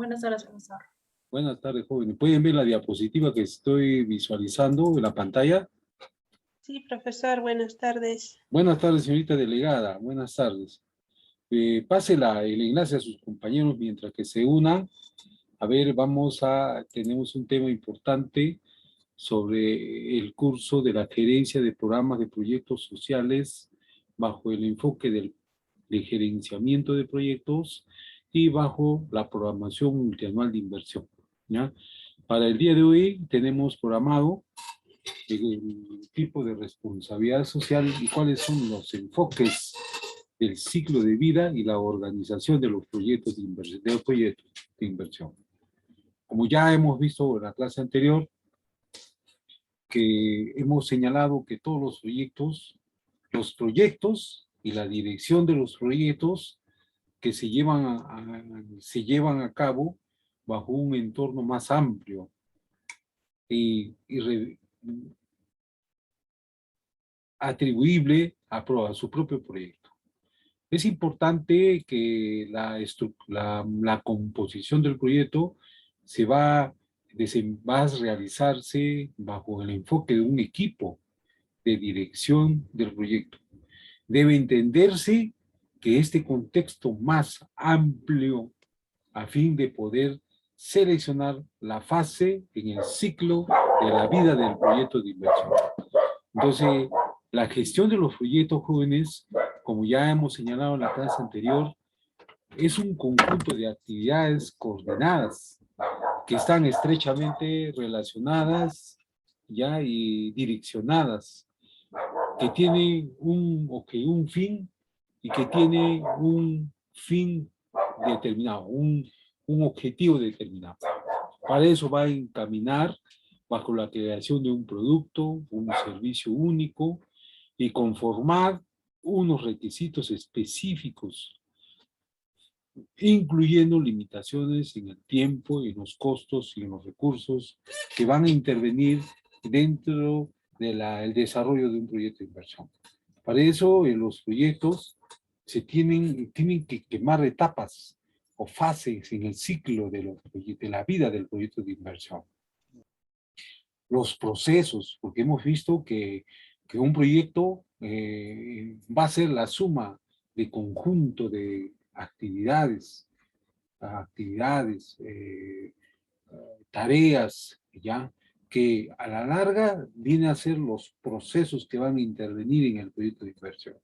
Buenas tardes, profesor. Buenas tardes, jóvenes. ¿Pueden ver la diapositiva que estoy visualizando en la pantalla? Sí, profesor, buenas tardes. Buenas tardes, señorita delegada. Buenas tardes. Pase el enlace a sus compañeros mientras que se unan. A ver, tenemos un tema importante sobre el curso de la gerencia de programas de proyectos sociales bajo el enfoque de gerenciamiento de proyectos y bajo la programación multianual de inversión, ¿ya? Para el día de hoy tenemos programado el tipo de responsabilidad social y cuáles son los enfoques del ciclo de vida y la organización de los proyectos de inversión. Como ya hemos visto en la clase anterior, que hemos señalado que todos los proyectos y la dirección de los proyectos que se llevan a cabo bajo un entorno más amplio y atribuible a su propio proyecto. Es importante que la composición del proyecto va a realizarse bajo el enfoque de un equipo de dirección del proyecto. Debe entenderse que este contexto más amplio a fin de poder seleccionar la fase en el ciclo de la vida del proyecto de inversión. Entonces, la gestión de los proyectos jóvenes, como ya hemos señalado en la clase anterior, es un conjunto de actividades coordinadas que están estrechamente relacionadas ya y direccionadas, que tienen un fin y que tiene un fin determinado, un objetivo determinado. Para eso va a encaminar bajo la creación de un producto, un servicio único y conformar unos requisitos específicos, incluyendo limitaciones en el tiempo, en los costos y en los recursos que van a intervenir dentro del desarrollo de un proyecto de inversión. Para eso, en los proyectos tienen que quemar etapas o fases en el ciclo de la vida del proyecto de inversión. Los procesos, porque hemos visto que un proyecto va a ser la suma de conjunto de actividades, tareas, ¿ya? Que a la larga vienen a ser los procesos que van a intervenir en el proyecto de inversión.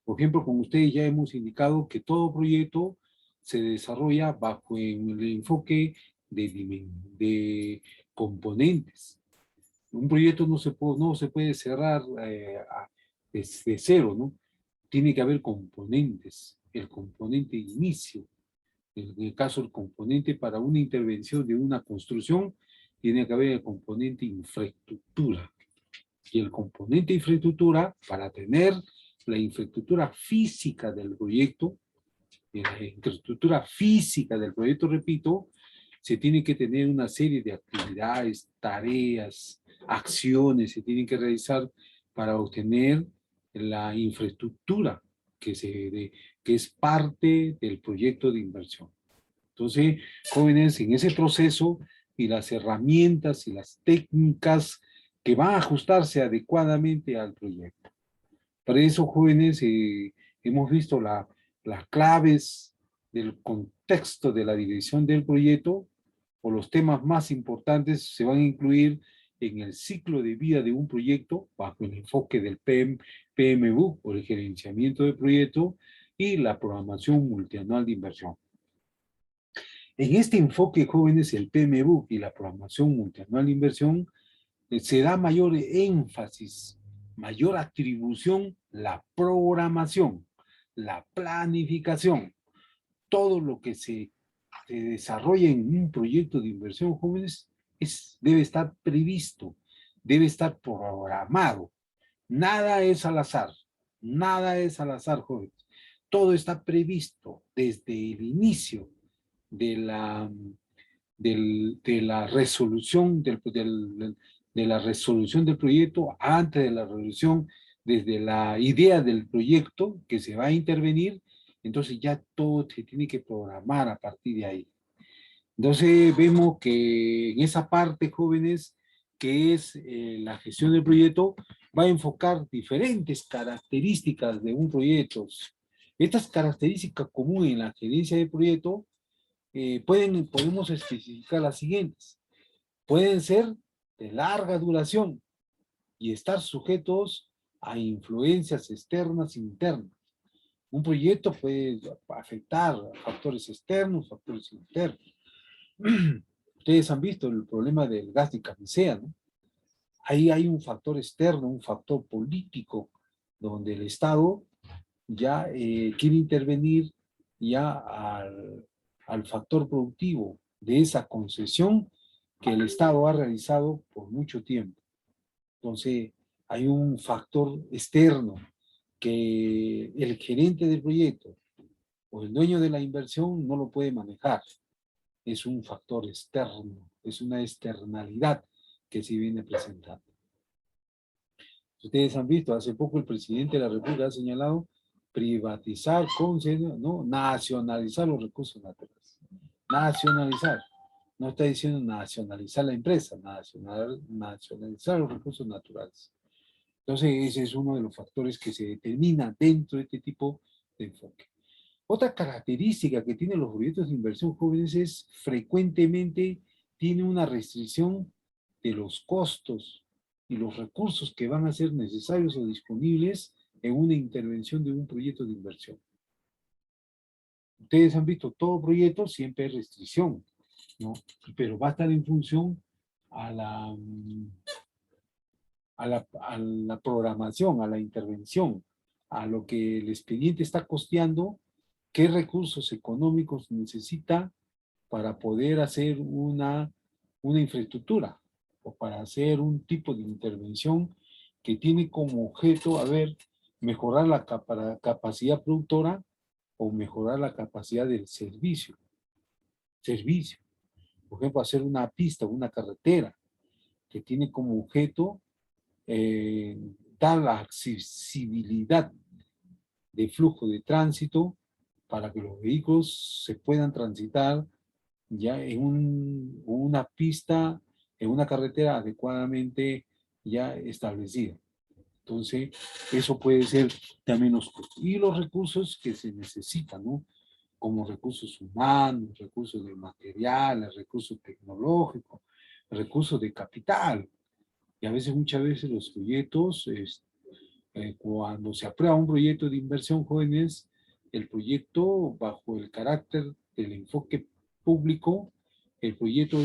Por ejemplo, como ustedes ya hemos indicado que todo proyecto se desarrolla bajo el enfoque de componentes. Un proyecto no se puede cerrar desde cero, ¿no? Tiene que haber componentes. El componente inicio, en el caso del componente para una intervención de una construcción, tiene que haber el componente infraestructura. Y el componente infraestructura, para tener la infraestructura física del proyecto, repito, se tiene que tener una serie de actividades, tareas, acciones se tienen que realizar para obtener la infraestructura que es parte del proyecto de inversión. Entonces, jóvenes, en ese proceso y las herramientas y las técnicas que van a ajustarse adecuadamente al proyecto. Para eso, jóvenes, hemos visto las claves del contexto de la dirección del proyecto o los temas más importantes se van a incluir en el ciclo de vida de un proyecto bajo el enfoque del PMBOK o el gerenciamiento de proyecto y la programación multianual de inversión. En este enfoque, jóvenes, el PMBOK y la programación multianual de inversión se da mayor énfasis, mayor atribución, la programación, la planificación, todo lo que se desarrolla en un proyecto de inversión, jóvenes, debe estar previsto, debe estar programado. Nada es al azar, jóvenes. Todo está previsto desde el inicio de la resolución del proyecto, antes de la resolución, desde la idea del proyecto que se va a intervenir. Entonces ya todo se tiene que programar a partir de ahí. Entonces vemos que en esa parte, jóvenes, que es la gestión del proyecto, va a enfocar diferentes características de un proyecto. Estas características comunes en la gerencia de proyecto podemos especificar las siguientes. Pueden ser de larga duración y estar sujetos a influencias externas e internas. Un proyecto puede afectar a factores externos, factores internos. Ustedes han visto el problema del gas de camisea, ¿no? Ahí hay un factor externo, un factor político, donde el Estado ya quiere intervenir ya al factor productivo de esa concesión que el Estado ha realizado por mucho tiempo. Entonces, hay un factor externo que el gerente del proyecto o el dueño de la inversión no lo puede manejar. Es un factor externo, es una externalidad que se viene presentando. Ustedes han visto, hace poco el presidente de la República ha señalado privatizar, ¿no? Nacionalizar los recursos naturales. Nacionalizar. No está diciendo nacionalizar la empresa, nacionalizar los recursos naturales. Entonces, ese es uno de los factores que se determina dentro de este tipo de enfoque. Otra característica que tienen los proyectos de inversión jóvenes es frecuentemente tiene una restricción de los costos y los recursos que van a ser necesarios o disponibles en una intervención de un proyecto de inversión. Ustedes han visto, todo proyecto siempre hay restricción, ¿no? Pero va a estar en función a la programación, a la intervención, a lo que el expediente está costeando, qué recursos económicos necesita para poder hacer una infraestructura o para hacer un tipo de intervención que tiene como objeto, a ver, mejorar la capacidad productora o mejorar la capacidad del servicio. Servicio. Por ejemplo, hacer una pista, una carretera que tiene como objeto dar la accesibilidad de flujo de tránsito para que los vehículos se puedan transitar ya en una pista, en una carretera adecuadamente ya establecida. Entonces, eso puede ser también los costos. Y los recursos que se necesitan, ¿no? Como recursos humanos, recursos de materiales, recursos tecnológicos, recursos de capital. Y a veces, muchas veces los proyectos, cuando se aprueba un proyecto de inversión jóvenes, el proyecto bajo el carácter del enfoque público, el proyecto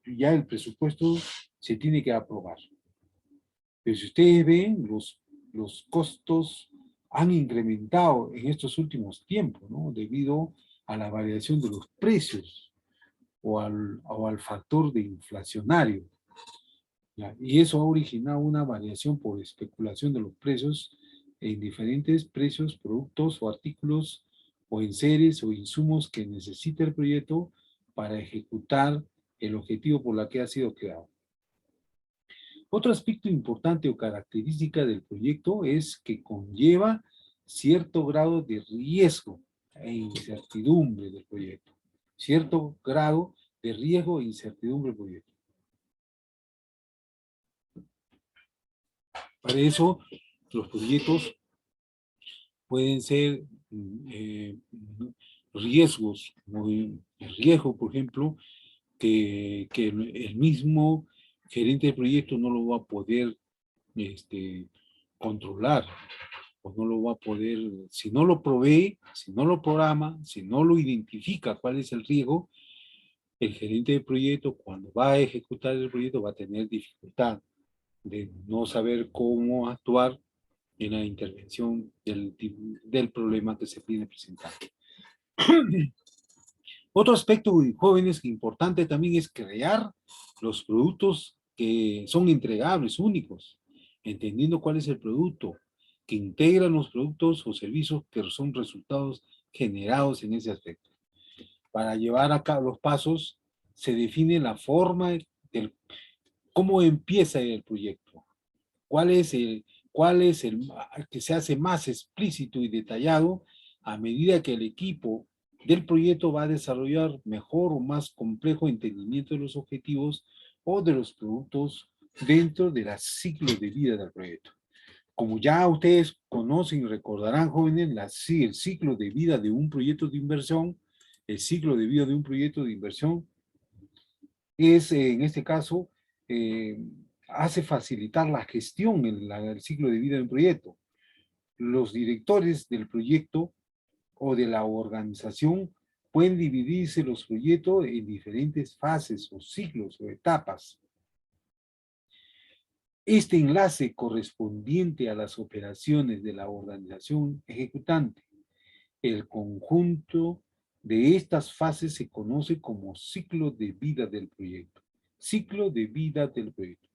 ya el presupuesto se tiene que aprobar. Pero si ustedes ven, los costos han incrementado en estos últimos tiempos, ¿no? Debido a la variación de los precios o al factor de inflacionario. ¿Ya? Y eso ha originado una variación por especulación de los precios en diferentes precios, productos o artículos o enseres o insumos que necesita el proyecto para ejecutar el objetivo por la que ha sido creado. Otro aspecto importante o característica del proyecto es que conlleva cierto grado de riesgo e incertidumbre del proyecto. Cierto grado de riesgo e incertidumbre del proyecto. Para eso, los proyectos pueden ser riesgos, como el riesgo, por ejemplo, que el mismo gerente de proyecto no lo va a poder controlar, o no lo va a poder, si no lo provee, si no lo programa, si no lo identifica cuál es el riesgo, el gerente de proyecto, cuando va a ejecutar el proyecto, va a tener dificultad de no saber cómo actuar en la intervención del problema que se viene presentando. Otro aspecto, jóvenes, importante también es crear los productos que son entregables, únicos, entendiendo cuál es el producto, que integran los productos o servicios que son resultados generados en ese aspecto. Para llevar a cabo los pasos, se define la forma del cómo empieza el proyecto, cuál es el que se hace más explícito y detallado a medida que el equipo del proyecto va a desarrollar mejor o más complejo entendimiento de los objetivos o de los productos dentro del ciclo de vida del proyecto. Como ya ustedes conocen y recordarán, jóvenes, el ciclo de vida de un proyecto de inversión, el ciclo de vida de un proyecto de inversión es, en este caso, hace facilitar la gestión en el ciclo de vida de un proyecto. Los directores del proyecto o de la organización pueden dividirse los proyectos en diferentes fases o ciclos o etapas. Este enlace correspondiente a las operaciones de la organización ejecutante. El conjunto de estas fases se conoce como ciclo de vida del proyecto. Ciclo de vida del proyecto.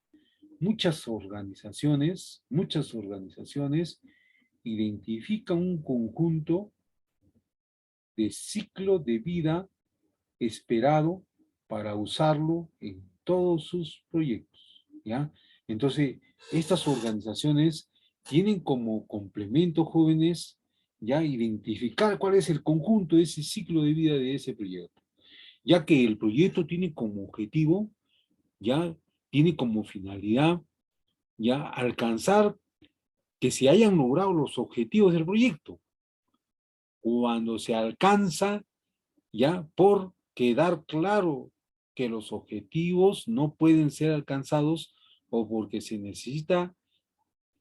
Muchas organizaciones identifican un conjunto de ciclo de vida esperado para usarlo en todos sus proyectos, ¿ya? Entonces, estas organizaciones tienen como complemento, jóvenes, ya identificar cuál es el conjunto de ese ciclo de vida de ese proyecto, ya que el proyecto tiene como objetivo, ya tiene como finalidad, ya alcanzar que se hayan logrado los objetivos del proyecto. Cuando se alcanza, ya por quedar claro que los objetivos no pueden ser alcanzados o porque se necesita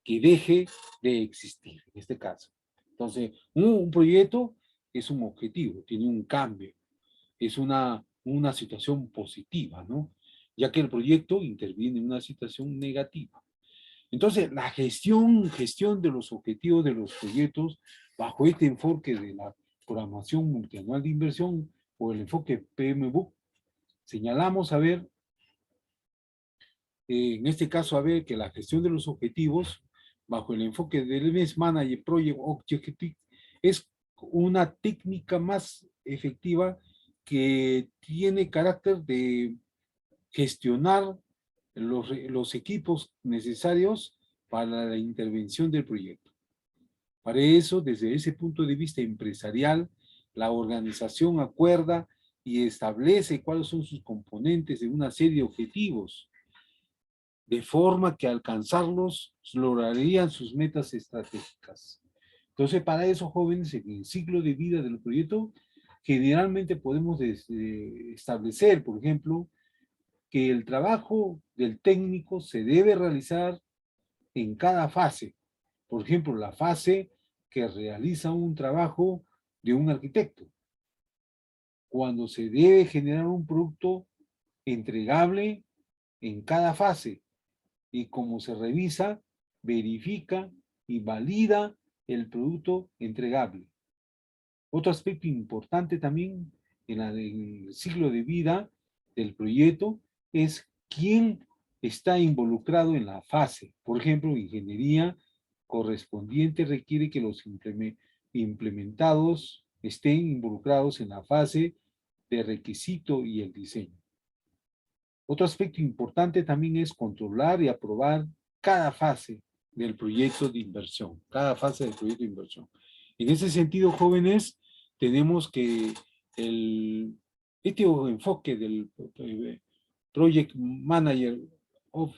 que deje de existir, en este caso. Entonces, un proyecto es un objetivo, tiene un cambio, es una situación positiva, ¿no? Ya que el proyecto interviene en una situación negativa. Entonces, la gestión de los objetivos de los proyectos bajo este enfoque de la programación multianual de inversión o el enfoque PMBOK, señalamos a ver, en este caso a ver que la gestión de los objetivos bajo el enfoque del MS Manager Project Objective es una técnica más efectiva que tiene carácter de gestionar los equipos necesarios para la intervención del proyecto. Para eso, desde ese punto de vista empresarial, la organización acuerda y establece cuáles son sus componentes de una serie de objetivos, de forma que alcanzarlos lograrían sus metas estratégicas. Entonces, para eso, jóvenes, en el ciclo de vida del proyecto, generalmente podemos establecer, por ejemplo, que el trabajo del técnico se debe realizar en cada fase. Por ejemplo, la fase que realiza un trabajo de un arquitecto. Cuando se debe generar un producto entregable en cada fase y como se revisa, verifica y valida el producto entregable. Otro aspecto importante también en el ciclo de vida del proyecto es quién está involucrado en la fase. Por ejemplo, ingeniería correspondiente requiere que los implementados estén involucrados en la fase de requisito y el diseño. Otro aspecto importante también es controlar y aprobar cada fase del proyecto de inversión, cada fase del proyecto de inversión. En ese sentido, jóvenes, tenemos que este enfoque del Project Manager of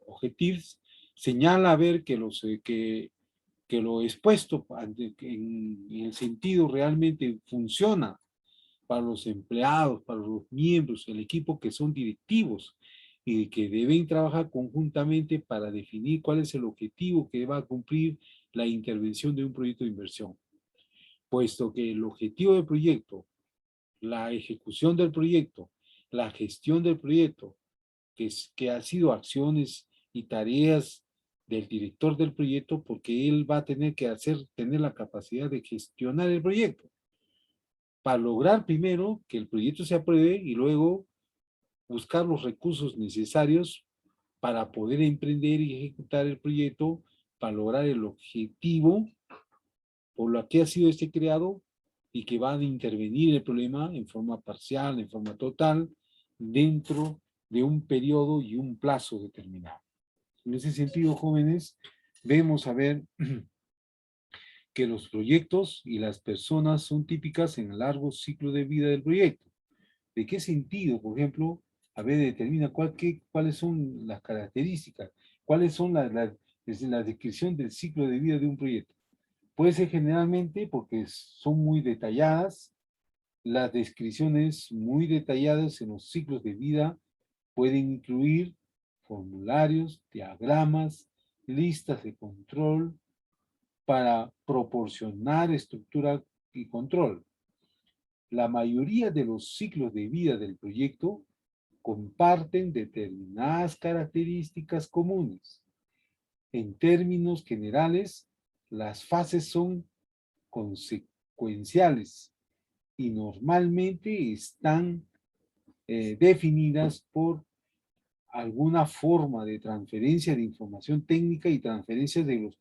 Objectives señala a ver que lo expuesto en el sentido realmente funciona para los empleados, para los miembros, el equipo que son directivos y que deben trabajar conjuntamente para definir cuál es el objetivo que va a cumplir la intervención de un proyecto de inversión. Puesto que el objetivo del proyecto, la ejecución del proyecto, la gestión del proyecto, que ha sido acciones y tareas del director del proyecto, porque él va a tener que tener la capacidad de gestionar el proyecto para lograr primero que el proyecto se apruebe y luego buscar los recursos necesarios para poder emprender y ejecutar el proyecto para lograr el objetivo por lo que ha sido creado y que va a intervenir el problema en forma parcial, en forma total, dentro de un periodo y un plazo determinado. En ese sentido, jóvenes, vemos a ver que los proyectos y las personas son típicas en el largo ciclo de vida del proyecto. ¿De qué sentido? Por ejemplo, a ver, determina cuáles son las características, cuáles son la descripción del ciclo de vida de un proyecto. Puede ser generalmente porque son muy detalladas, las descripciones muy detalladas en los ciclos de vida pueden incluir formularios, diagramas, listas de control para proporcionar estructura y control. La mayoría de los ciclos de vida del proyecto comparten determinadas características comunes. En términos generales, las fases son consecuenciales y normalmente están definidas por alguna forma de transferencia de información técnica y transferencia de los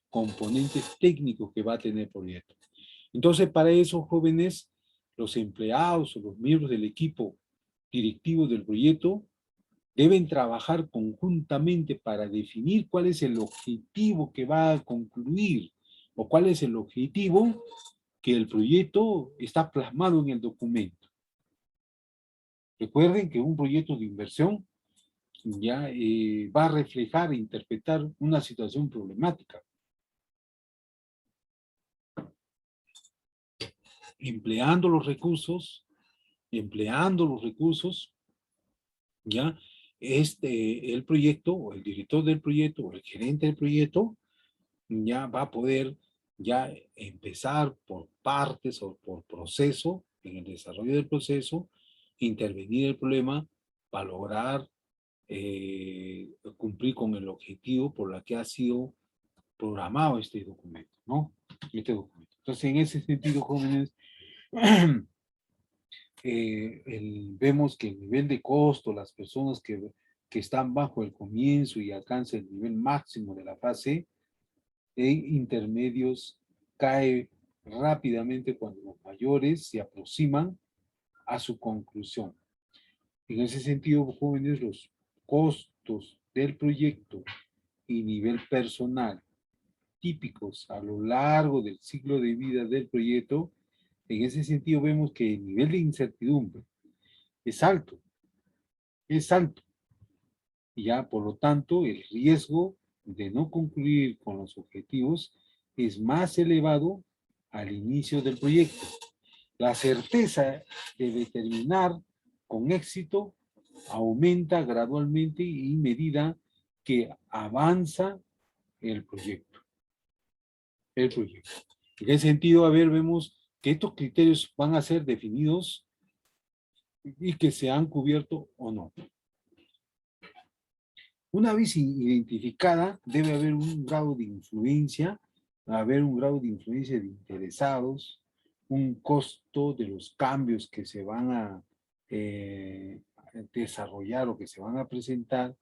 componentes técnicos que va a tener el proyecto. Entonces, para eso, jóvenes, los empleados o los miembros del equipo directivo del proyecto deben trabajar conjuntamente para definir cuál es el objetivo que va a concluir o cuál es el objetivo que el proyecto está plasmado en el documento. Recuerden que un proyecto de inversión ya va a reflejar e interpretar una situación problemática. Empleando los recursos, ya el proyecto o el director del proyecto o el gerente del proyecto ya va a poder ya empezar por partes o por proceso, en el desarrollo del proceso, intervenir el problema para lograr cumplir con el objetivo por la que ha sido programado este documento, ¿no? Este documento. Entonces, en ese sentido, jóvenes, vemos que el nivel de costo, las personas que están bajo el comienzo y alcanzan el nivel máximo de la fase intermedios cae rápidamente cuando los mayores se aproximan a su conclusión. En ese sentido, jóvenes, los costos del proyecto y nivel personal típicos a lo largo del ciclo de vida del proyecto, en ese sentido vemos que el nivel de incertidumbre es alto, y ya por lo tanto el riesgo de no concluir con los objetivos es más elevado al inicio del proyecto. La certeza de determinar con éxito aumenta gradualmente y medida que avanza el proyecto. En ese sentido, a ver, vemos que estos criterios van a ser definidos y que se han cubierto o no. Una vez identificada, debe haber un grado de influencia, de interesados, un costo de los cambios que se van a desarrollar o que se van a presentar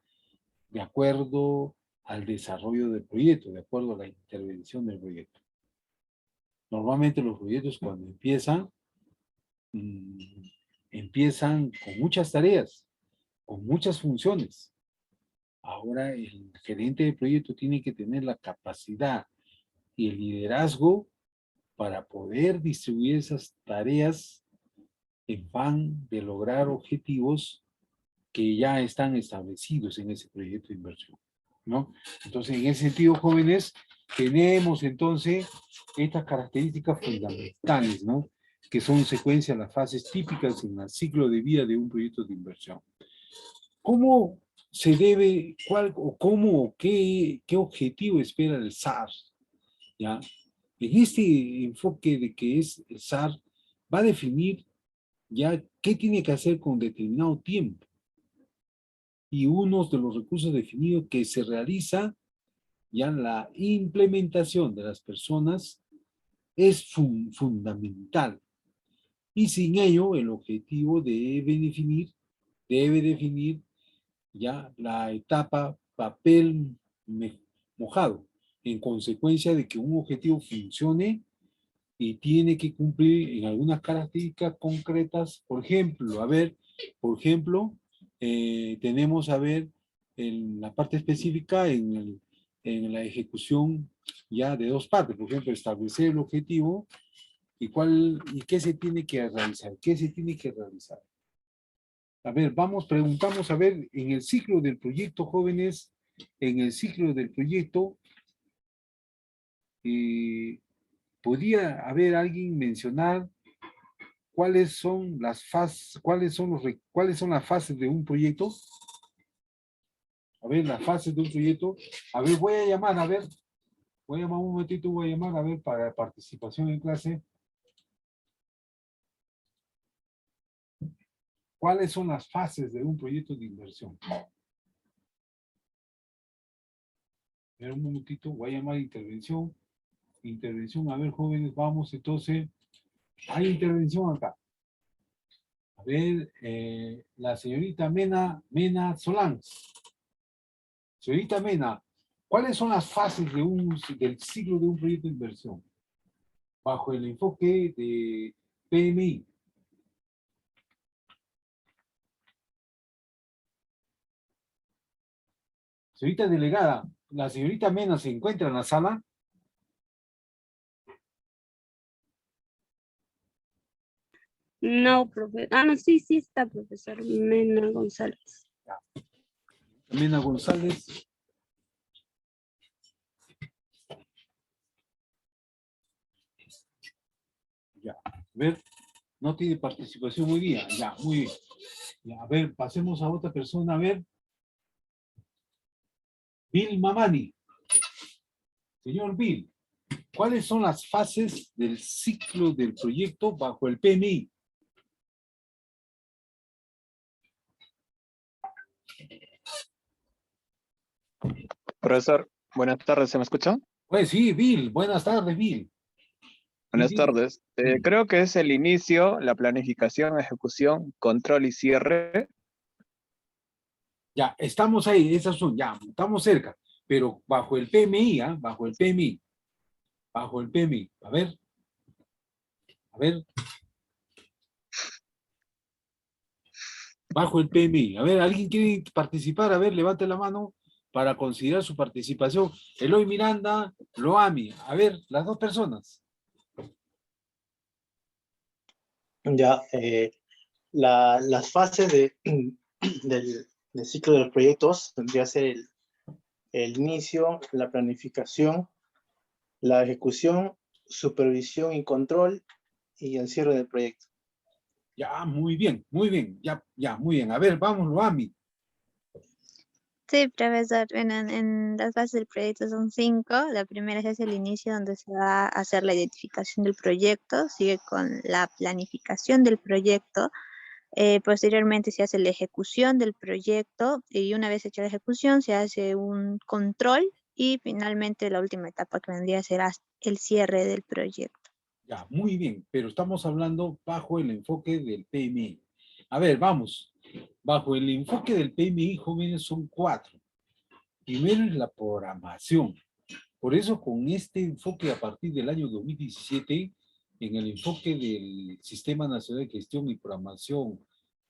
de acuerdo al desarrollo del proyecto, de acuerdo a la intervención del proyecto. Normalmente los proyectos cuando empiezan con muchas tareas, con muchas funciones. Ahora el gerente del proyecto tiene que tener la capacidad y el liderazgo para poder distribuir esas tareas en van de lograr objetivos que ya están establecidos en ese proyecto de inversión, ¿no? Entonces, en ese sentido, jóvenes, tenemos entonces estas características fundamentales, ¿no? Que son secuencia de las fases típicas en el ciclo de vida de un proyecto de inversión. ¿Cómo se debe, qué objetivo espera el SAR? ¿Ya? En este enfoque de que es el SAR, va a definir ya qué tiene que hacer con determinado tiempo. Y uno de los recursos definidos que se realiza ya la implementación de las personas es fundamental. Y sin ello, el objetivo debe definir ya la etapa papel mojado, en consecuencia de que un objetivo funcione y tiene que cumplir en algunas características concretas. Por ejemplo, tenemos, en la parte específica, en en la ejecución ya de dos partes. Por ejemplo, establecer el objetivo y qué se tiene que realizar. ¿Qué se tiene que realizar? A ver, preguntamos, a ver, en el ciclo del proyecto, jóvenes, en el ciclo del proyecto, ¿podría haber alguien mencionar cuáles son las fases, cuáles son las fases de un proyecto? A ver, las fases de un proyecto. A ver, voy a llamar un momentito, voy a llamar, a ver, para participación en clase. ¿Cuáles son las fases de un proyecto de inversión? A ver, un momentito, voy a llamar intervención. Intervención, a ver, jóvenes, vamos, entonces, hay intervención acá. A ver, la señorita Mena Solán. Señorita Mena, ¿cuáles son las fases del ciclo de un proyecto de inversión? Bajo el enfoque de PMI. Señorita delegada, ¿la señorita Mena se encuentra en la sala? No, profesor. Ah, no, sí, sí está, profesor Mena González. Mena González. Ya, a ver, no tiene participación hoy día. Ya, muy bien. Ya, a ver, pasemos a otra persona. A ver. Bill Mamani. Señor Bill, ¿cuáles son las fases del ciclo del proyecto bajo el PMI? Profesor, buenas tardes, ¿se me escucha? Pues sí, Bill, buenas tardes, Bill. Buenas tardes. Creo que es el inicio, la planificación, ejecución, control y cierre. Ya, estamos ahí, esas son, ya, estamos cerca, pero bajo el PMI, ¿ah? Bajo el PMI, bajo el PMI, a ver, bajo el PMI, a ver, ¿alguien quiere participar? A ver, levante la mano para considerar su participación. Eloy Miranda, Loami, a ver, las dos personas. Ya, las fases del ciclo de los proyectos tendría que ser el inicio, la planificación, la ejecución, supervisión y control y el cierre del proyecto. Ya, muy bien, ya, muy bien. A ver, vamos, Loami. Sí, profesor. Bueno, en las bases del proyecto son 5. La primera es el inicio donde se va a hacer la identificación del proyecto, sigue con la planificación del proyecto, posteriormente se hace la ejecución del proyecto y una vez hecha la ejecución se hace un control y finalmente la última etapa que vendría a ser el cierre del proyecto. Ya, muy bien, pero estamos hablando bajo el enfoque del PMI. A ver, vamos. Bajo el enfoque del PMI, jóvenes, son 4. Primero es la programación. Por eso, con este enfoque a partir del año 2017, en el enfoque del Sistema Nacional de Gestión y Programación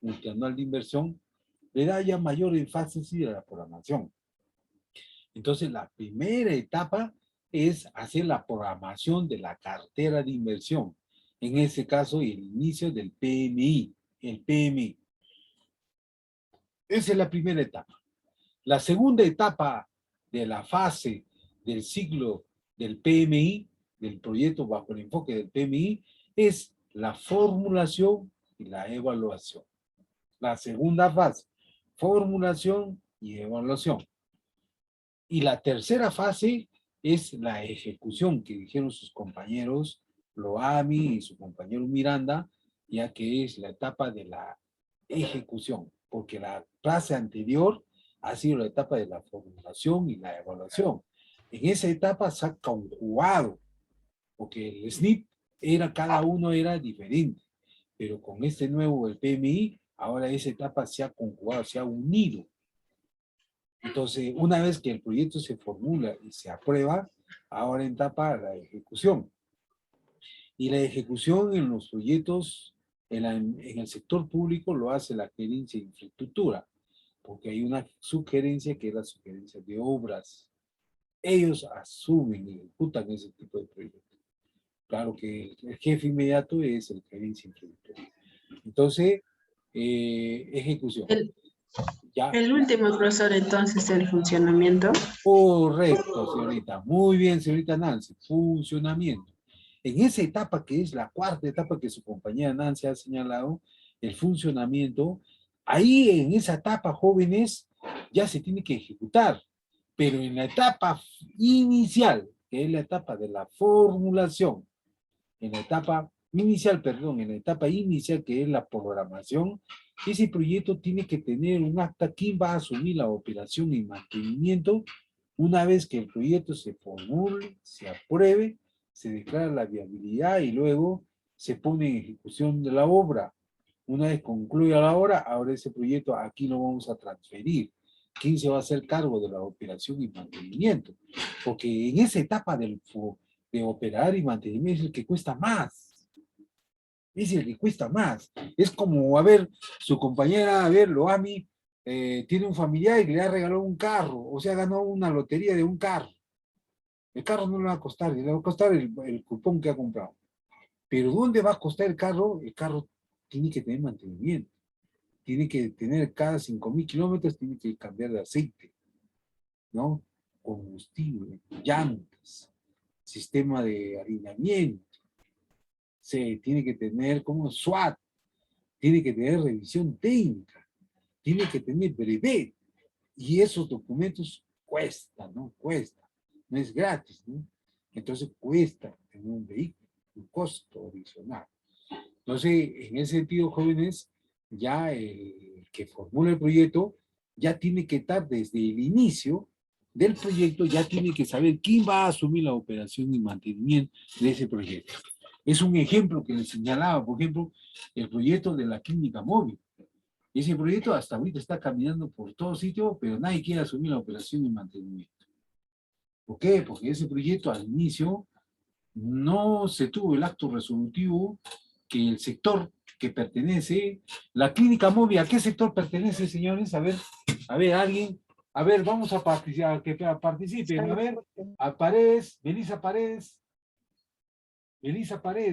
Multianual de Inversión, le da ya mayor énfasis a la programación. Entonces, la primera etapa es hacer la programación de la cartera de inversión. En ese caso, el inicio del PMI, el PMI. Esa es la primera etapa. La segunda etapa de la fase del ciclo del PMI, del proyecto bajo el enfoque del PMI, es la formulación y la evaluación. La segunda fase, formulación y evaluación. Y la tercera fase es la ejecución, que dijeron sus compañeros Loami y su compañero Miranda, ya que es la etapa de la ejecución, porque la fase anterior ha sido la etapa de la formulación y la evaluación. En esa etapa se ha conjugado, porque el SNP cada uno era diferente, pero con este nuevo, el PMI, ahora esa etapa se ha conjugado, se ha unido. Entonces, una vez que el proyecto se formula y se aprueba, ahora etapa la ejecución. Y la ejecución en los proyectos, en el sector público, lo hace la gerencia de infraestructura, porque hay una sugerencia que es la sugerencia de obras. Ellos asumen y ejecutan ese tipo de proyectos. Claro que el jefe inmediato es el gerencia introductoria. Entonces, ejecución. Ya. El último, profesor, entonces, el funcionamiento. Correcto, señorita. Muy bien, señorita Nancy. Funcionamiento. En esa etapa que es la cuarta etapa que su compañera Nancy ha señalado, el funcionamiento, ahí en esa etapa, jóvenes, ya se tiene que ejecutar. Pero en la etapa inicial, que es la etapa de la formulación, en la etapa inicial, perdón, en la etapa inicial que es la programación, ese proyecto tiene que tener un acta. ¿Quién va a asumir la operación y mantenimiento? Una vez que el proyecto se formule, se apruebe, se declara la viabilidad y luego se pone en ejecución de la obra. Una vez concluya la obra, ahora ese proyecto aquí lo vamos a transferir. ¿Quién se va a hacer cargo de la operación y mantenimiento? Porque en esa etapa de operar y mantenimiento es el que cuesta más. Es el que cuesta más. Es como, a ver, su compañera, a ver, Loami, tiene un familiar y le ha regalado un carro, o sea, ganó una lotería de un carro. El carro no le va a costar, le va a costar el cupón que ha comprado. Pero ¿dónde va a costar el carro? El carro tiene que tener mantenimiento. Tiene que tener cada 5.000 kilómetros, tiene que cambiar de aceite, ¿no? Combustible, llantas, sistema de alineamiento. Se tiene que tener como SWAT, tiene que tener revisión técnica, tiene que tener brevet. Y esos documentos cuestan, ¿no? Cuesta. No es gratis, ¿no? Entonces cuesta tener un vehículo, un costo adicional. Entonces, en ese sentido, jóvenes, ya el que formula el proyecto ya tiene que estar desde el inicio del proyecto, ya tiene que saber quién va a asumir la operación y mantenimiento de ese proyecto. Es un ejemplo que les señalaba, por ejemplo, el proyecto de la clínica móvil. Ese proyecto hasta ahorita está caminando por todo sitio, pero nadie quiere asumir la operación y mantenimiento. ¿Por qué? Porque ese proyecto al inicio no se tuvo el acto resolutivo que el sector que pertenece, la clínica móvil, ¿a qué sector pertenece, señores? A ver, alguien, a ver, vamos a participar, que participen, a ver, a Paredes, Belisa Paredes,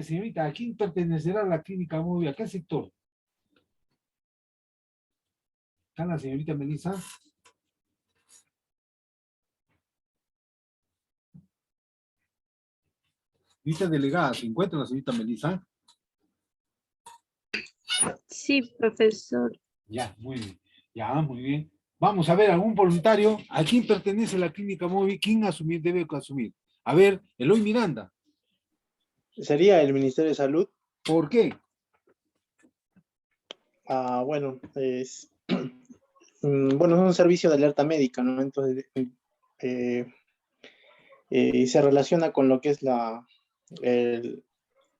señorita, ¿a quién pertenecerá la clínica móvil? ¿A qué sector? ¿Está la señorita Melissa? Señorita delegada, ¿se encuentra la señorita Melissa? Sí, profesor. Ya, muy bien. Ya, muy bien. Vamos a ver, algún voluntario, ¿a quién pertenece la clínica móvil? ¿Quién debe asumir? A ver, Eloy Miranda. Sería el Ministerio de Salud. ¿Por qué? Bueno, bueno, es un servicio de alerta médica, ¿no? Entonces, se relaciona con lo que es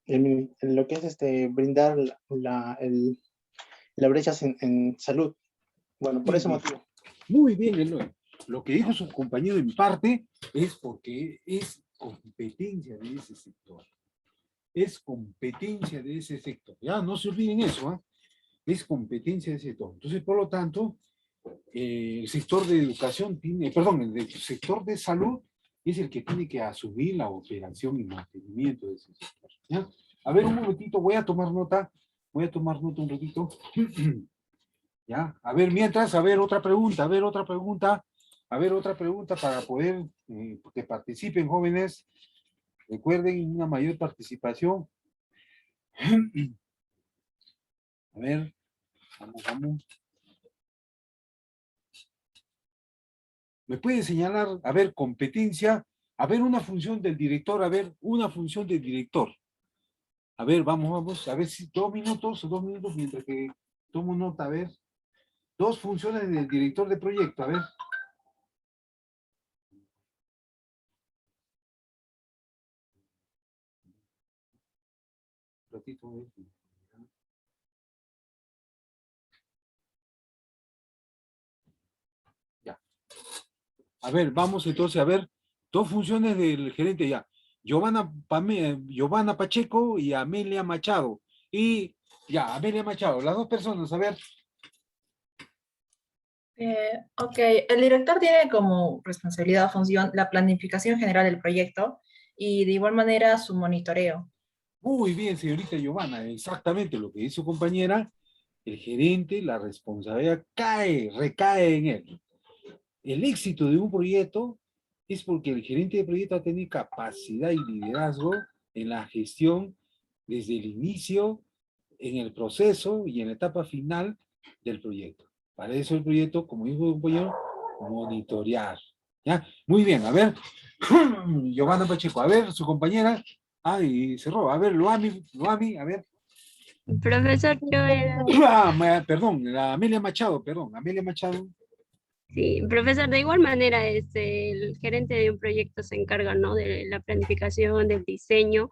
lo que es brindar la brecha en salud. Bueno, por ese motivo. Muy bien, Eloy. Lo que dijo su compañero en parte es porque es competencia de ese sector. Es competencia de ese sector. Ya, no se olviden eso, ¿eh? Es competencia de ese sector. Entonces, por lo tanto, el sector de educación tiene, perdón, el sector de salud es el que tiene que asumir la operación y mantenimiento de ese sector. ¿Ya? A ver, un momentito, voy a tomar nota un ratito. ¿Ya? A ver, mientras, a ver otra pregunta para poder que participen, jóvenes. Recuerden una mayor participación. A ver, vamos. ¿Me puede señalar, a ver, competencia? A ver, una función del director, a ver, una función del director. A ver, vamos, a ver si 2 minutos mientras que tomo nota, a ver. 2 funciones del director de proyecto, a ver. Un ratito, a ver. Ya. A ver, vamos entonces a ver. 2 funciones del gerente ya. Giovanna Pacheco y Amelia Machado. Y ya, Amelia Machado, las 2 personas, a ver. Ok, el director tiene como responsabilidad o función la planificación general del proyecto y de igual manera su monitoreo. Muy bien, señorita Giovanna, exactamente lo que dice su compañera. El gerente, la responsabilidad recae en él. El éxito de un proyecto es porque el gerente de proyecto ha tenido capacidad y liderazgo en la gestión desde el inicio, en el proceso y en la etapa final del proyecto. Para eso el proyecto, como dijo el compañero, monitorear. ¿Ya? Muy bien, a ver, Giovanna Pacheco, a ver, su compañera, y cerró, a ver, Loami, a ver. Profesor, yo era... Perdón, Amelia Machado, Amelia Machado. Sí, profesor, de igual manera, el gerente de un proyecto se encarga, ¿no? De la planificación, del diseño,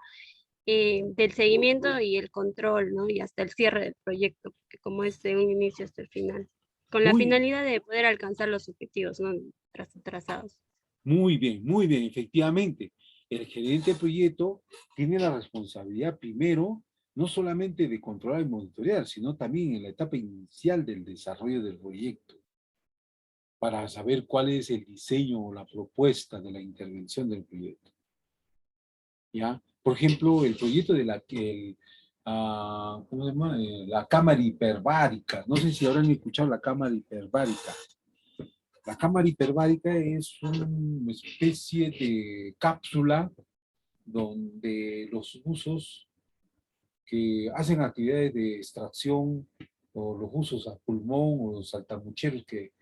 del seguimiento y el control, ¿no? Y hasta el cierre del proyecto, porque como es de un inicio hasta el final, con la Muy, finalidad de poder alcanzar los objetivos, ¿no? Trazados. muy bien, efectivamente. El gerente de proyecto tiene la responsabilidad primero, no solamente de controlar y monitorear, sino también en la etapa inicial del desarrollo del proyecto, para saber cuál es el diseño o la propuesta de la intervención del proyecto. ¿Ya? Por ejemplo, el proyecto de ¿cómo se llama? La cámara hiperbárica. No sé si habrán escuchado la cámara hiperbárica. La cámara hiperbárica es una especie de cápsula donde los buzos que hacen actividades de extracción o los buzos a pulmón o los saltamucheros que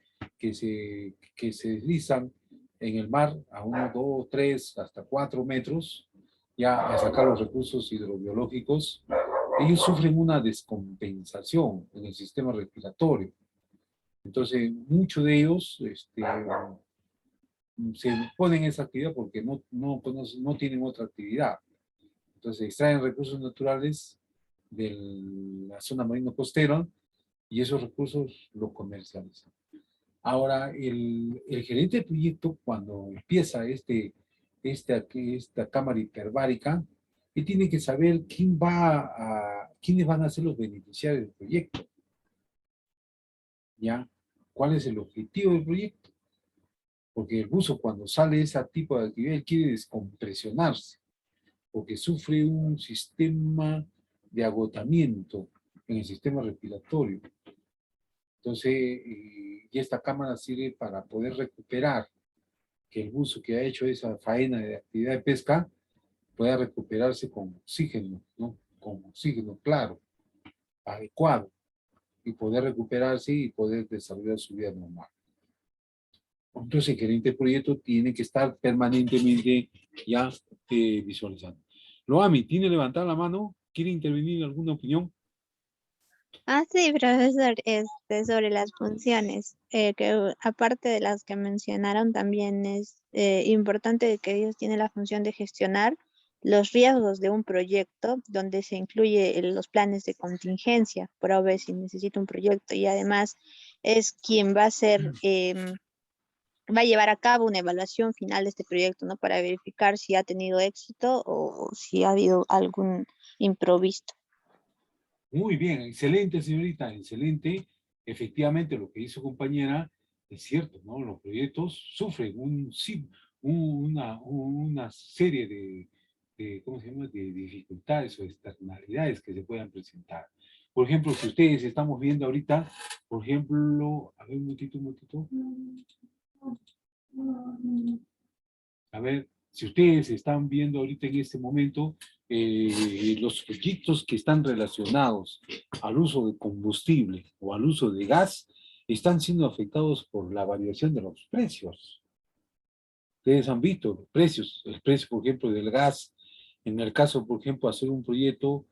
se deslizan en el mar a 1, 2, 3, hasta 4 metros, ya a sacar los recursos hidrobiológicos, ellos sufren una descompensación en el sistema respiratorio. Entonces, muchos de ellos se ponen esa actividad porque no tienen otra actividad. Entonces, extraen recursos naturales de la zona marino costera y esos recursos los comercializan. Ahora, el gerente de proyecto, cuando empieza esta cámara hiperbárica, él tiene que saber quiénes van a ser los beneficiarios del proyecto. ¿Ya? ¿Cuál es el objetivo del proyecto? Porque el buzo, cuando sale de ese tipo de actividad, él quiere descompresionarse, porque sufre un sistema de agotamiento en el sistema respiratorio. Entonces, y esta cámara sirve para poder recuperar, que el buzo que ha hecho esa faena de actividad de pesca pueda recuperarse con oxígeno, ¿no? Con oxígeno claro, adecuado, y poder recuperarse y poder desarrollar su vida normal. Entonces, el gerente de proyecto tiene que estar permanentemente ya visualizando. Loami, ¿tiene levantada la mano? ¿Quiere intervenir en alguna opinión? Sí, profesor, sobre las funciones, que aparte de las que mencionaron, también es importante que ellos tienen la función de gestionar los riesgos de un proyecto, donde se incluye los planes de contingencia, para ver si necesita un proyecto, y además es quien va a ser, va a llevar a cabo una evaluación final de este proyecto, ¿no? Para verificar si ha tenido éxito o si ha habido algún imprevisto. Muy bien, excelente, señorita, excelente. Efectivamente, lo que hizo compañera es cierto, ¿no? Los proyectos sufren una serie ¿cómo se llama?, de dificultades o externalidades que se puedan presentar. Por ejemplo, si ustedes estamos viendo ahorita, por ejemplo, a ver, un momentito. A ver, si ustedes están viendo ahorita en este momento, los proyectos que están relacionados al uso de combustible o al uso de gas están siendo afectados por la variación de los precios. Ustedes han visto los precios, el precio, por ejemplo, del gas, en el caso, por ejemplo, hacer un proyecto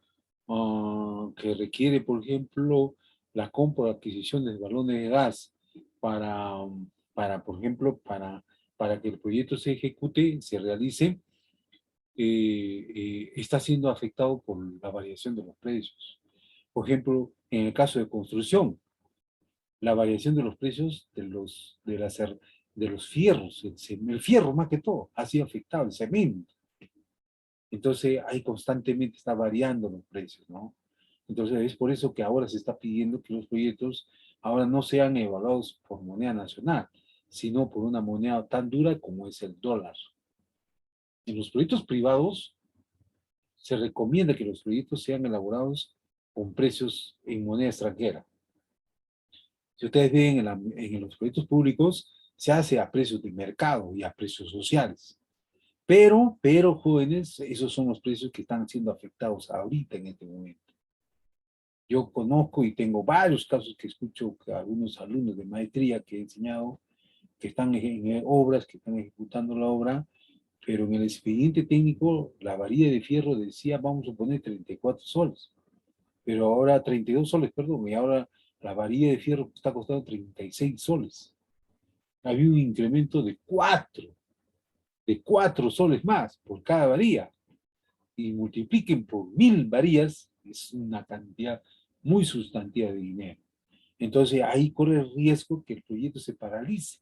que requiere, por ejemplo, la compra o adquisición de balones de gas por ejemplo, para que el proyecto se ejecute, se realice, está siendo afectado por la variación de los precios. Por ejemplo, en el caso de construcción, la variación de los precios de los fierros, el fierro más que todo, ha sido afectado, el cemento. Entonces, ahí constantemente está variando los precios, ¿no? Entonces, es por eso que ahora se está pidiendo que los proyectos ahora no sean evaluados por moneda nacional, sino por una moneda tan dura como es el dólar. En los proyectos privados se recomienda que los proyectos sean elaborados con precios en moneda extranjera. Si ustedes ven en los proyectos públicos, se hace a precios de mercado y a precios sociales. Pero, jóvenes, esos son los precios que están siendo afectados ahorita en este momento. Yo conozco y tengo varios casos que escucho que algunos alumnos de maestría que he enseñado, que están en obras, que están ejecutando la obra, pero en el expediente técnico la varilla de fierro decía, vamos a poner 34 soles, pero ahora 32 soles, perdón, y ahora la varilla de fierro está costando 36 soles. Había un incremento de 4 soles más por cada varilla, y multipliquen por 1000 varillas, es una cantidad muy sustantiva de dinero. Entonces ahí corre el riesgo que el proyecto se paralice.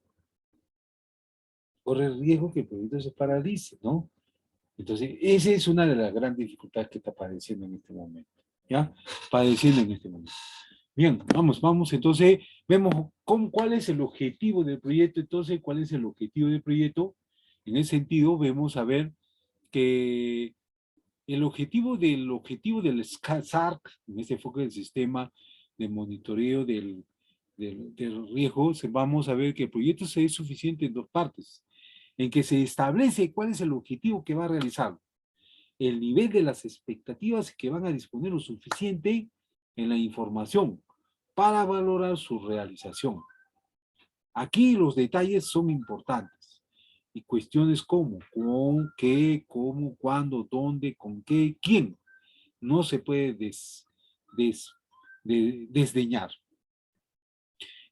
Corre el riesgo que el proyecto se paralice, ¿no? Entonces, esa es una de las grandes dificultades que está padeciendo en este momento, ¿ya? Padeciendo en este momento. Bien, vamos, entonces, vemos cuál es el objetivo del proyecto, entonces, cuál es el objetivo del proyecto. En ese sentido, vemos a ver que el objetivo del SARC, en este enfoque del sistema de monitoreo del riesgo, vamos a ver que el proyecto es suficiente en dos partes, en que se establece cuál es el objetivo que va a realizar, el nivel de las expectativas que van a disponer lo suficiente en la información para valorar su realización. Aquí los detalles son importantes y cuestiones como, con qué, cómo, cuándo, dónde, con qué, quién, no se puede desdeñar.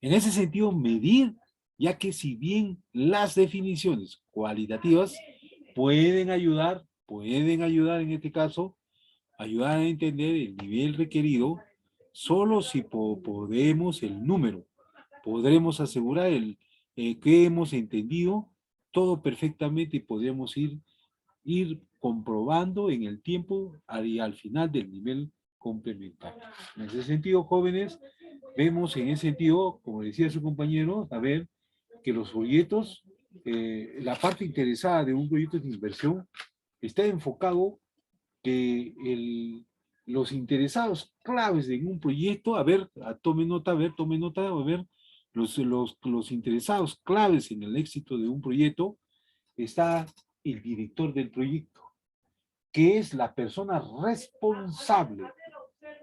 En ese sentido, medir, ya que si bien las definiciones cualitativas pueden ayudar en este caso, ayudar a entender el nivel requerido, solo si podemos el número, podremos asegurar que hemos entendido todo perfectamente y podremos ir comprobando en el tiempo y al final del nivel complementario. En ese sentido, jóvenes, vemos en ese sentido, como decía su compañero, a ver que los proyectos, la parte interesada de un proyecto de inversión está enfocado que los interesados claves en un proyecto, tome nota, los interesados claves en el éxito de un proyecto, está el director del proyecto, que es la persona responsable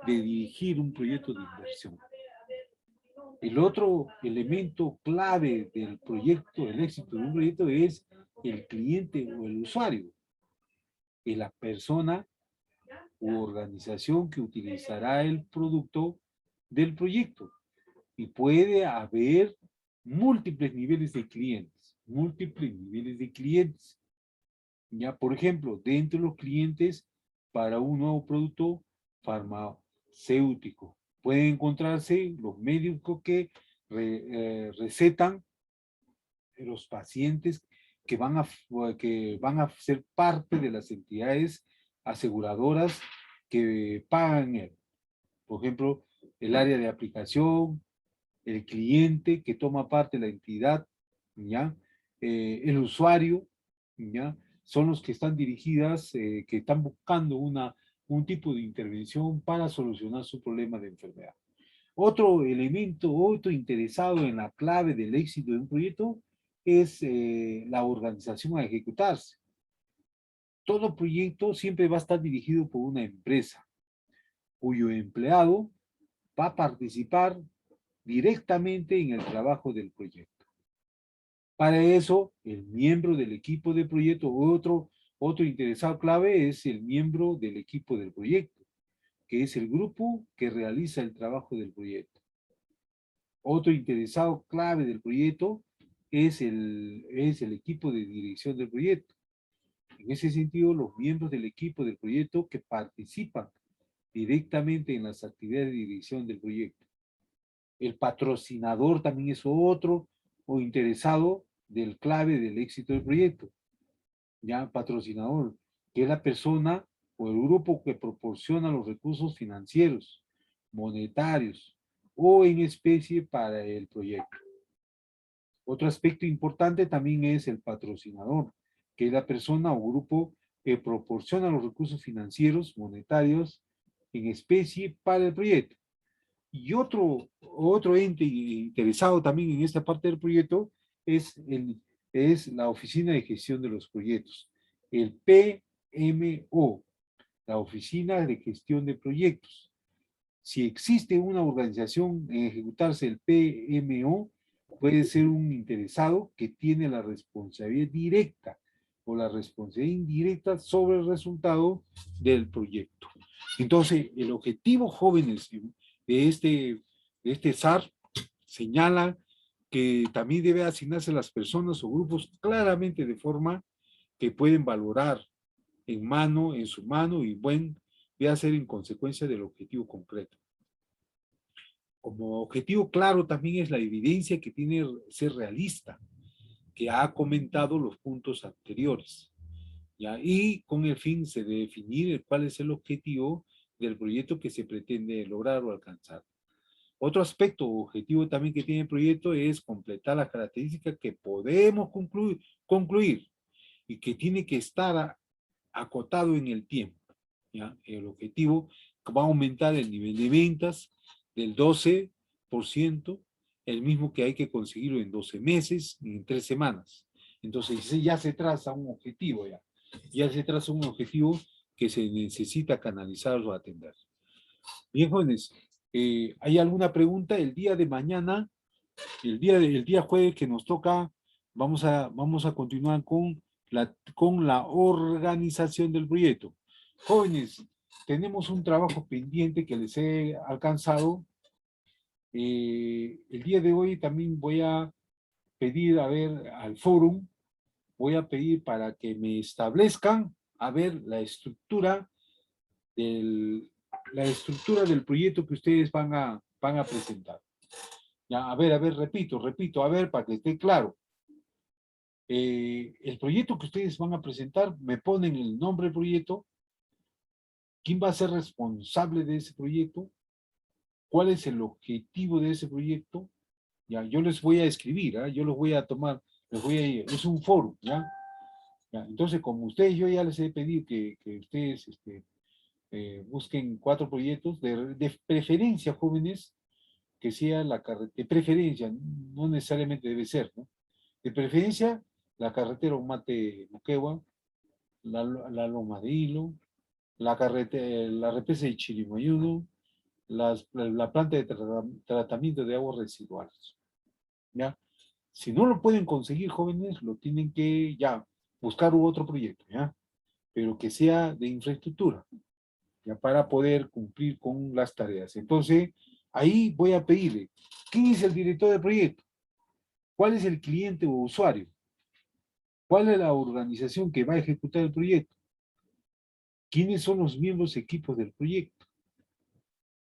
de dirigir un proyecto de inversión. El otro elemento clave del proyecto, el éxito de un proyecto, es el cliente o el usuario, es la persona u organización que utilizará el producto del proyecto. Y puede haber múltiples niveles de clientes, Ya, por ejemplo, dentro de los clientes para un nuevo producto farmacéutico, pueden encontrarse los médicos que recetan los pacientes que van a ser parte de las entidades aseguradoras que pagan él. Por ejemplo, el área de aplicación, el cliente que toma parte de la entidad, ¿ya? El usuario, ¿ya? Son los que están dirigidas, que están buscando un tipo de intervención para solucionar su problema de enfermedad. Otro elemento, otro interesado en la clave del éxito de un proyecto es la organización a ejecutarse. Todo proyecto siempre va a estar dirigido por una empresa, cuyo empleado va a participar directamente en el trabajo del proyecto. Para eso, el miembro del equipo de proyecto, otro interesado clave es el miembro del equipo del proyecto, que es el grupo que realiza el trabajo del proyecto. Otro interesado clave del proyecto es el equipo de dirección del proyecto. En ese sentido, los miembros del equipo del proyecto que participan directamente en las actividades de dirección del proyecto. El patrocinador también es otro o interesado del clave del éxito del proyecto. Ya, patrocinador, que es la persona o el grupo que proporciona los recursos financieros, monetarios o en especie para el proyecto. Otro aspecto importante también es el patrocinador, que es la persona o grupo que proporciona los recursos financieros, monetarios, en especie para el proyecto. Y otro ente interesado también en esta parte del proyecto es la Oficina de Gestión de los Proyectos, el PMO, la Oficina de Gestión de Proyectos. Si existe una organización en ejecutarse el PMO, puede ser un interesado que tiene la responsabilidad directa o la responsabilidad indirecta sobre el resultado del proyecto. Entonces, el objetivo, jóvenes, de este SAR señala que también debe asignarse a las personas o grupos claramente de forma que pueden valorar en su mano y debe hacer en consecuencia del objetivo concreto. Como objetivo claro también es la evidencia que tiene que ser realista, que ha comentado los puntos anteriores, ¿ya? Y con el fin de definir cuál es el objetivo del proyecto que se pretende lograr o alcanzar. Otro aspecto o objetivo también que tiene el proyecto es completar las características que podemos concluir y que tiene que estar acotado en el tiempo, ¿ya? El objetivo va a aumentar el nivel de ventas del 12%, el mismo que hay que conseguirlo en 12 meses y en 3 semanas. Entonces ya se traza un objetivo, ya se traza un objetivo que se necesita canalizar o atender. Bien, jóvenes, ¿hay alguna pregunta? El día de mañana, el día jueves que nos toca, vamos a continuar con la organización del proyecto. Jóvenes, tenemos un trabajo pendiente que les he alcanzado. El día de hoy también voy a pedir, a ver, al fórum, voy a pedir para que me establezcan, a ver, la estructura del proyecto que ustedes van a presentar. Ya, a ver, repito, a ver, para que esté claro. El proyecto que ustedes van a presentar, me ponen el nombre del proyecto, quién va a ser responsable de ese proyecto, cuál es el objetivo de ese proyecto. Ya, yo les voy a escribir, yo los voy a tomar, es un foro, ¿ya? Entonces, como ustedes, yo ya les he pedido que ustedes busquen 4 proyectos, de preferencia, jóvenes, que sea la carretera, de preferencia, no necesariamente debe ser, ¿no? De preferencia, la carretera Omate-Moquegua, la Loma de Hilo, la represa de Chirimayuno, la planta de tratamiento de aguas residuales. ¿Ya? Si no lo pueden conseguir, jóvenes, lo tienen que ya buscar otro proyecto, ¿ya? Pero que sea de infraestructura, ya, para poder cumplir con las tareas. Entonces, ahí voy a pedirle, ¿quién es el director del proyecto? ¿Cuál es el cliente o usuario? ¿Cuál es la organización que va a ejecutar el proyecto? ¿Quiénes son los miembros equipos del proyecto?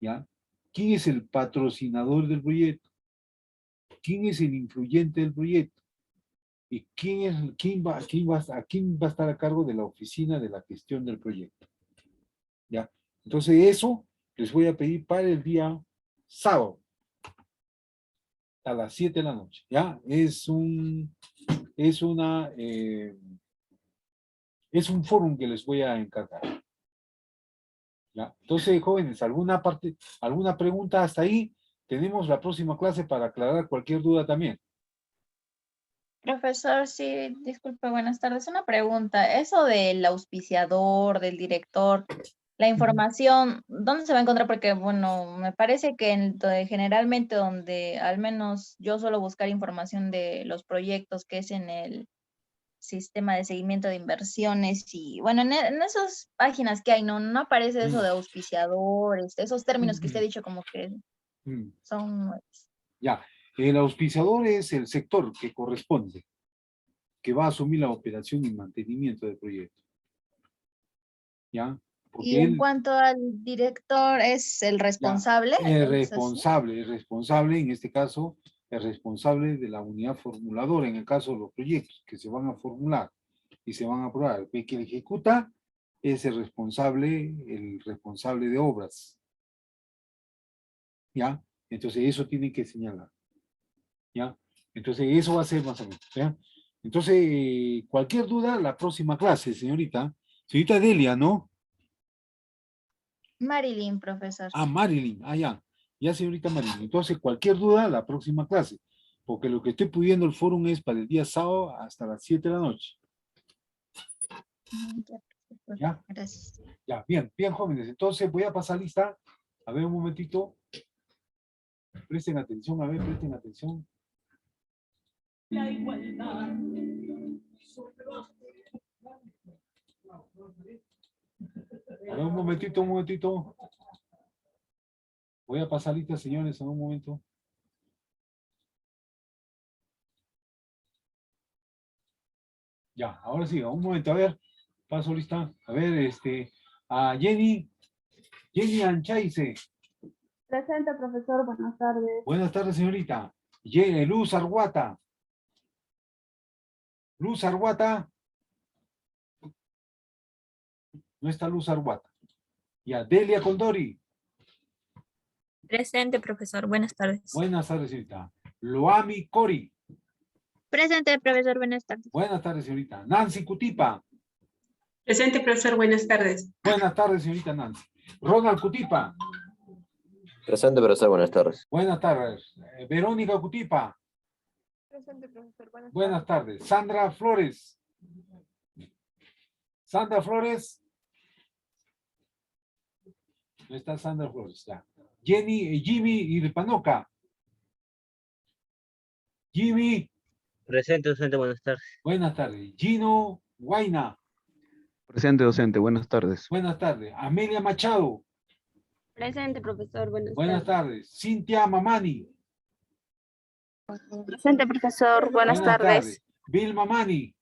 ¿Ya? ¿Quién es el patrocinador del proyecto? ¿Quién es el influyente del proyecto? ¿Y quién va a estar a cargo de la oficina de la gestión del proyecto? ¿Ya? Entonces eso les voy a pedir para el día sábado, a las 7 de la noche, ¿ya? Es un fórum que les voy a encargar. ¿Ya? Entonces, jóvenes, ¿alguna pregunta hasta ahí? Tenemos la próxima clase para aclarar cualquier duda también. Profesor, sí, disculpe, buenas tardes. Una pregunta, eso del auspiciador, del director, la información, ¿dónde se va a encontrar? Porque, bueno, me parece que generalmente donde al menos yo suelo buscar información de los proyectos, que es en el sistema de seguimiento de inversiones y, bueno, en esas páginas que hay, no aparece eso de auspiciador, esos términos que usted ha dicho como que son... Ya, el auspiciador es el sector que corresponde, que va a asumir la operación y mantenimiento del proyecto. ¿Ya? Porque y en cuanto al director, ¿es el responsable? El responsable, en este caso, el responsable de la unidad formuladora, en el caso de los proyectos que se van a formular y se van a aprobar. El que ejecuta es el responsable de obras. ¿Ya? Entonces eso tienen que señalar. ¿Ya? Entonces eso va a ser más o menos. ¿Ya? Entonces, cualquier duda, la próxima clase, señorita. Señorita Delia, ¿no? Marilyn, profesor. Ah, Marilyn. Ah, ya. Ya, señorita Marilyn. Entonces, cualquier duda, la próxima clase. Porque lo que estoy pidiendo el fórum es para el día sábado hasta las 7 de la noche. Ya, profesor. ¿Ya? Gracias. Ya, bien, bien, jóvenes. Entonces, voy a pasar lista. A ver, un momentito. Presten atención, a ver, presten atención. La igualdad. A ver, un momentito, un momentito. Voy a pasar lista, señores, en un momento. Ya, ahora sí, un momento, a ver. Paso lista. A ver, a Jenny Anchaice. Presente, profesor. Buenas tardes. Buenas tardes, señorita. Luz Arguata. Luz Arguata. No está Luz Arguata. Ya, Delia Condori. Presente, profesor. Buenas tardes. Buenas tardes, señorita. Loami Cori. Presente, profesor. Buenas tardes. Buenas tardes, señorita. Nancy Cutipa. Presente, profesor. Buenas tardes. Buenas tardes, señorita Nancy. Ronald Cutipa. Presente, profesor. Buenas tardes. Buenas tardes. Verónica Cutipa. Presente, profesor. Buenas tardes. Sandra Flores. Sandra Flores. No está Sandra Flores, ya. Jimmy Irpanoca. Jimmy. Presente, docente, buenas tardes. Buenas tardes. Gino Guaina. Presente, docente, buenas tardes. Buenas tardes. Amelia Machado. Presente, profesor. Buenas tardes. Cintia Mamani. Presente, profesor. Buenas tardes. Bill Mamani.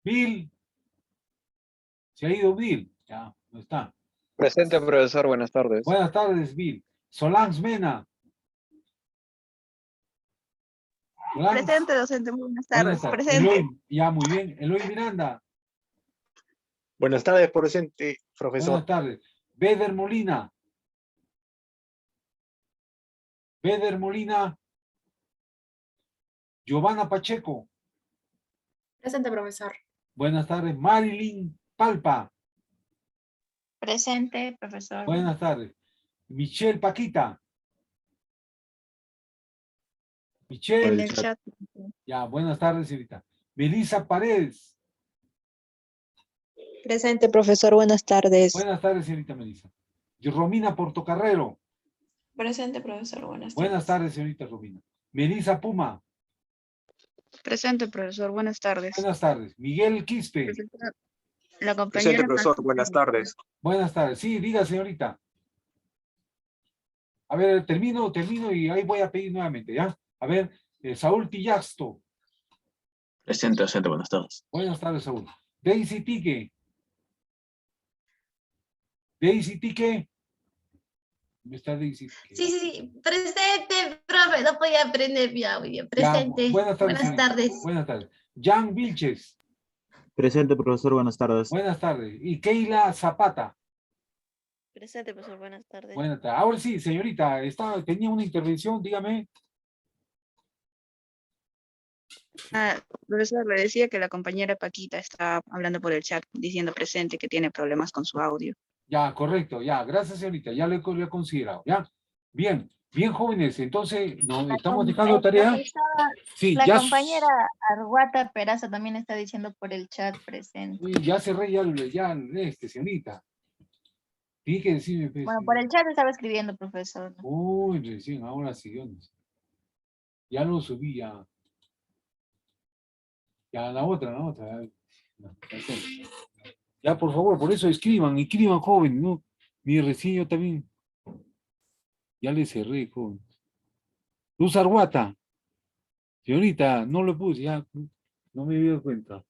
Bill. Se ha ido Bill. Ya, no está. Presente, profesor. Buenas tardes. Buenas tardes, Bill. Solange Mena. Solange. Presente, docente. Buenas tardes. Presente. Eloy, ya, muy bien. Eloy Miranda. Buenas tardes, presente, profesor. Buenas tardes. Beder Molina. Beder Molina. Giovanna Pacheco. Presente, profesor. Buenas tardes. Marilyn Palpa. Presente, profesor. Buenas tardes. Michelle Paquita. Michelle. En el chat. Ya, buenas tardes, señorita. Melissa Paredes. Presente, profesor. Buenas tardes. Buenas tardes, señorita Melissa. Romina Portocarrero. Presente, profesor. Buenas tardes. Buenas tardes, señorita Romina. Melissa Puma. Presente, profesor. Buenas tardes. Buenas tardes. Miguel Quispe. La compañera. Presente, profesor. Buenas tardes. Buenas tardes. Sí, diga, señorita. A ver, termino y ahí voy a pedir nuevamente, ¿ya? A ver, Saúl Tillasto. Presente, docente. Buenas tardes. Buenas tardes, Saúl. Daisy Tique. Daisy Tique. ¿Dónde está Daisy Tique? Sí. Presente, profe. No podía aprender mi audio. Presente. Ya, buenas tardes. Buenas tardes. Buenas tardes. Jan Vilches. Presente, profesor. Buenas tardes. Buenas tardes. Y Keila Zapata. Presente, profesor. Buenas tardes. Buenas tardes. Ahora sí, señorita, tenía una intervención, dígame. Profesor, le decía que la compañera Paquita está hablando por el chat, diciendo presente que tiene problemas con su audio. Ya, correcto, ya. Gracias, señorita. Ya lo he considerado, ¿ya? Bien, jóvenes. Entonces, nos estamos dejando tarea. Sí, la ya. compañera Arguata Peraza también está diciendo por el chat presente. Uy, ya cerré ya señorita. Tiene que decirme. Pues, Bueno, por el chat estaba escribiendo, profesor. Uy, recién, ahora sí. Ya lo subí, ya. Ya la otra. Ya, por favor, por eso escriban, joven, ¿no? Mi recién yo también. Ya le cerré, joven. Luz Arguata. Señorita, no lo puse, ya. No me había dado cuenta.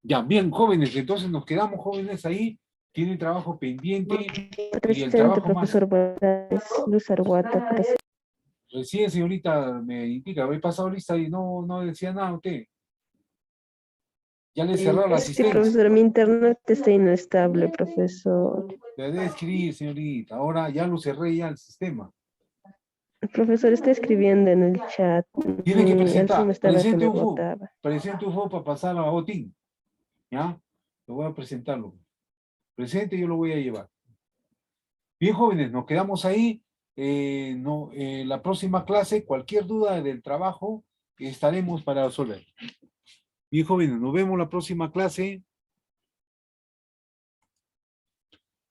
Ya, bien, jóvenes, entonces nos quedamos jóvenes ahí. Tienen trabajo pendiente. Y el trabajo profesor, Luz Arguata. Recién, señorita, me indica, había pasado lista y no decía nada usted. Ya le cerró la Sí, asistencia. profesor, mi internet está inestable, profesor. Debe escribir, señorita. Ahora ya lo cerré ya el sistema. El profesor está escribiendo en el chat. Tiene que El presentar. Zoom estaba que Presente me UFO. botaba. Presente UFO para pasar a botín. ¿Ya? Lo voy a presentarlo. Presente, yo lo voy a llevar. Bien, jóvenes, nos quedamos ahí. La próxima clase, cualquier duda del trabajo, estaremos para resolver. Bien, jóvenes, nos vemos la próxima clase.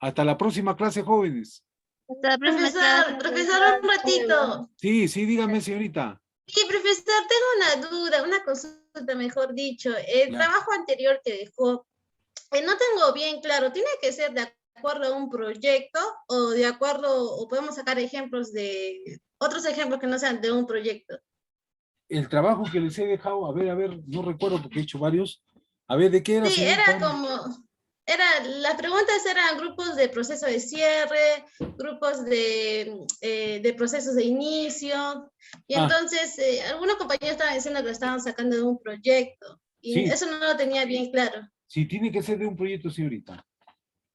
Hasta la próxima clase, jóvenes. Hasta la próxima clase. Profesor, un ratito. Sí, dígame, señorita. Sí, profesor, tengo una duda, una consulta, mejor dicho. El Ya. trabajo anterior que dejó, no tengo bien claro, ¿tiene que ser de acuerdo a un proyecto o de acuerdo, o podemos sacar ejemplos de, otros ejemplos que no sean de un proyecto? El trabajo que les he dejado, a ver, no recuerdo porque he hecho varios. A ver, ¿de qué era, Sí, era señorita? como, las preguntas eran grupos de proceso de cierre, grupos de procesos de inicio, y entonces algunos compañeros estaban diciendo que lo estaban sacando de un proyecto, y Sí. eso no lo tenía bien claro. Sí, tiene que ser de un proyecto, señorita.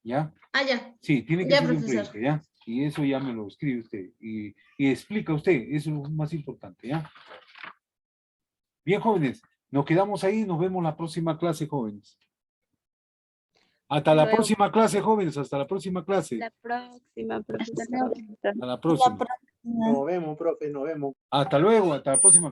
¿Ya? Ah, ya. Sí, tiene que Ya, ser de un profesor. proyecto, ¿ya? Y eso ya me lo escribe usted. Y explica usted, eso es lo más importante, ¿ya? Bien, jóvenes, nos quedamos ahí, nos vemos la próxima clase, jóvenes. Hasta la Luego. próxima clase, jóvenes, hasta la próxima clase. La próxima, profesor. Hasta la próxima. Nos vemos, profe, nos vemos. Hasta luego, hasta la próxima.